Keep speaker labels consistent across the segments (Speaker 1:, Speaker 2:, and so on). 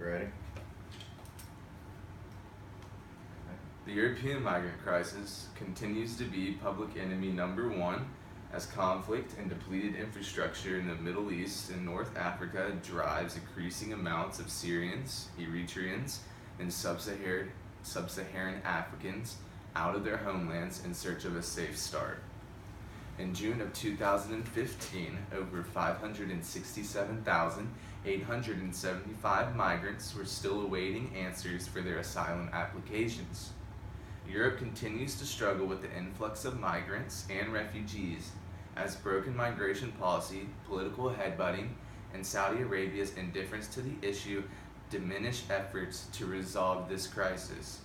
Speaker 1: Ready?
Speaker 2: The European migrant crisis continues to be public enemy number one as conflict and depleted infrastructure in the Middle East and North Africa drives increasing amounts of Syrians, Eritreans, and sub-Saharan Africans out of their homelands in search of a safe start. In June of 2015, over 567,875 migrants were still awaiting answers for their asylum applications. Europe continues to struggle with the influx of migrants and refugees as broken migration policy, political headbutting, and Saudi Arabia's indifference to the issue diminish efforts to resolve this crisis.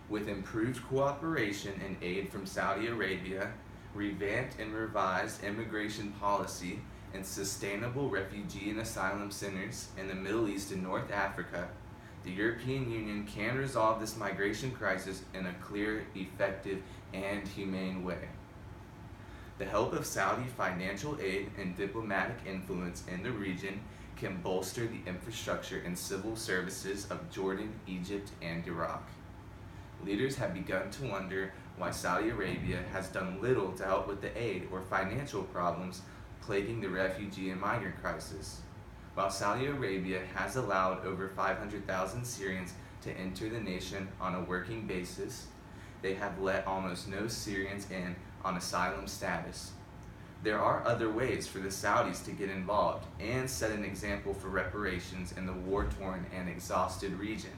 Speaker 2: With improved cooperation and aid from Saudi Arabia, revamped and revised immigration policy, and sustainable refugee and asylum centers in the Middle East and North Africa, the European Union can resolve this migration crisis in a clear, effective, and humane way. The help of Saudi financial aid and diplomatic influence in the region can bolster the infrastructure and civil services of Jordan, Egypt, and Iraq. Leaders have begun to wonder why Saudi Arabia has done little to help with the aid or financial problems plaguing the refugee and migrant crisis. While Saudi Arabia has allowed over 500,000 Syrians to enter the nation on a working basis, they have let almost no Syrians in on asylum status. There are other ways for the Saudis to get involved and set an example for reparations in the war-torn and exhausted region.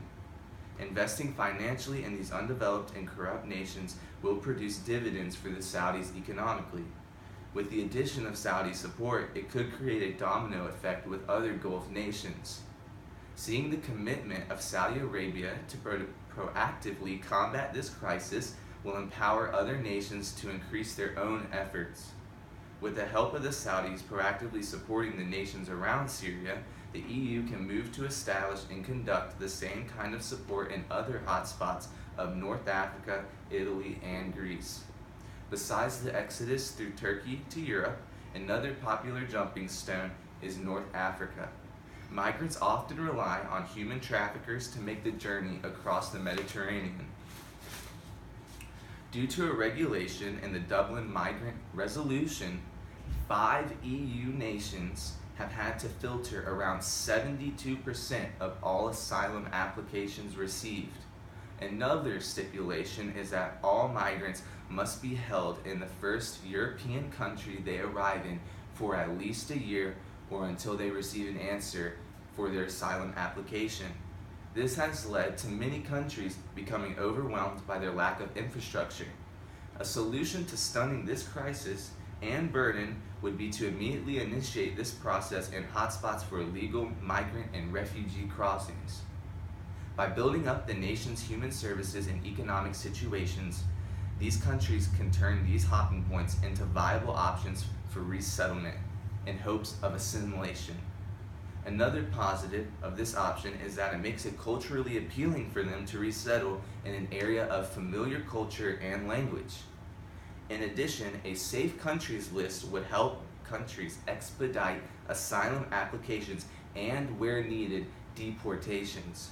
Speaker 2: Investing financially in these undeveloped and corrupt nations will produce dividends for the Saudis economically. With the addition of Saudi support, it could create a domino effect with other Gulf nations. Seeing the commitment of Saudi Arabia to proactively combat this crisis will empower other nations to increase their own efforts. With the help of the Saudis proactively supporting the nations around Syria, the EU can move to establish and conduct the same kind of support in other hotspots of North Africa, Italy, and Greece. Besides the exodus through Turkey to Europe, another popular jumping stone is North Africa. Migrants often rely on human traffickers to make the journey across the Mediterranean. Due to a regulation in the Dublin Migrant Resolution, 5 EU nations have had to filter around 72% of all asylum applications received. Another stipulation is that all migrants must be held in the first European country they arrive in for at least a year or until they receive an answer for their asylum application. This has led to many countries becoming overwhelmed by their lack of infrastructure. A solution to stunning this crisis and burden would be to immediately initiate this process in hotspots for illegal migrant and refugee crossings. By building up the nation's human services and economic situations, these countries can turn these hopping points into viable options for resettlement in hopes of assimilation. Another positive of this option is that it makes it culturally appealing for them to resettle in an area of familiar culture and language. In addition, a safe countries list would help countries expedite asylum applications and, where needed, deportations.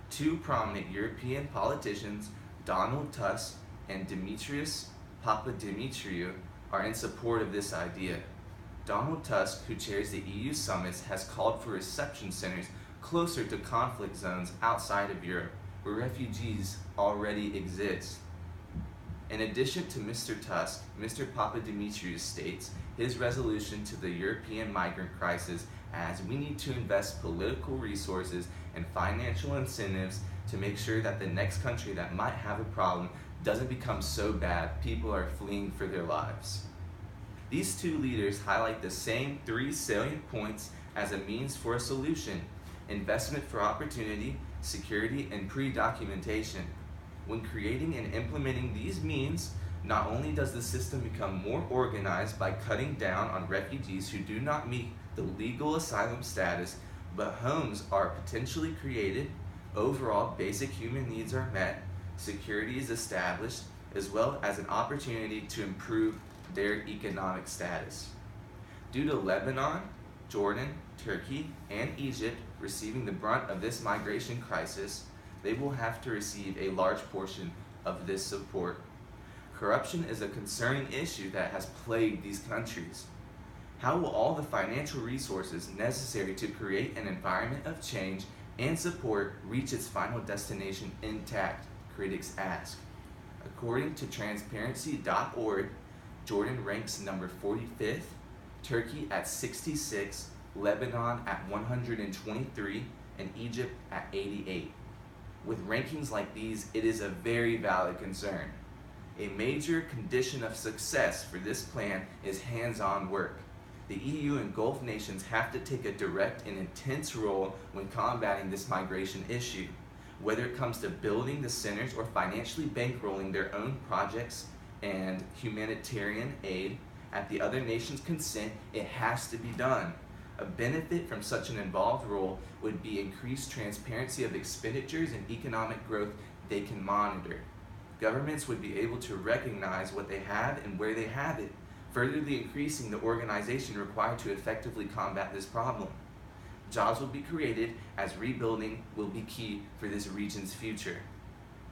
Speaker 2: Two prominent European politicians, Donald Tusk and Dimitris Papadimitriou, are in support of this idea. Donald Tusk, who chairs the EU summits, has called for reception centers closer to conflict zones outside of Europe, where refugees already exist. In addition to Mr. Tusk, Mr. Papadimitriou states his resolution to the European migrant crisis as we need to invest political resources and financial incentives to make sure that the next country that might have a problem doesn't become so bad people are fleeing for their lives. These two leaders highlight the same 3 salient points as a means for a solution: investment for opportunity, security, and pre-documentation. When creating and implementing these means, not only does the system become more organized by cutting down on refugees who do not meet the legal asylum status, but homes are potentially created, overall basic human needs are met, security is established, as well as an opportunity to improve their economic status. Due to Lebanon, Jordan, Turkey, and Egypt receiving the brunt of this migration crisis, they will have to receive a large portion of this support. Corruption is a concerning issue that has plagued these countries. How will all the financial resources necessary to create an environment of change and support reach its final destination intact? Critics ask. According to transparency.org, Jordan ranks number 45th, Turkey at 66, Lebanon at 123, and Egypt at 88. With rankings like these, it is a very valid concern. A major condition of success for this plan is hands-on work. The EU and Gulf nations have to take a direct and intense role when combating this migration issue. Whether it comes to building the centers or financially bankrolling their own projects and humanitarian aid at the other nation's consent, it has to be done. A benefit from such an involved role would be increased transparency of expenditures and economic growth they can monitor. Governments would be able to recognize what they have and where they have it, furtherly increasing the organization required to effectively combat this problem. Jobs will be created as rebuilding will be key for this region's future.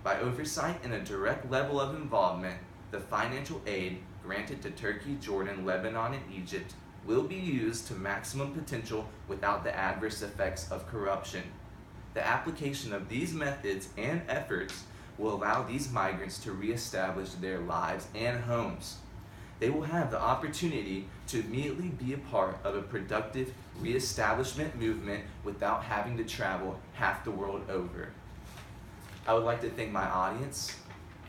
Speaker 2: By oversight and a direct level of involvement, the financial aid granted to Turkey, Jordan, Lebanon, and Egypt will be used to maximum potential without the adverse effects of corruption. The application of these methods and efforts will allow these migrants to reestablish their lives and homes. They will have the opportunity to immediately be a part of a productive reestablishment movement without having to travel half the world over. I would like to thank my audience,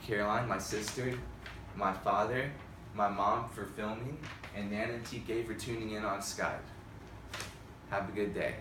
Speaker 2: Caroline, my sister, my father, my mom for filming, and Nan and TK for tuning in on Skype. Have a good day.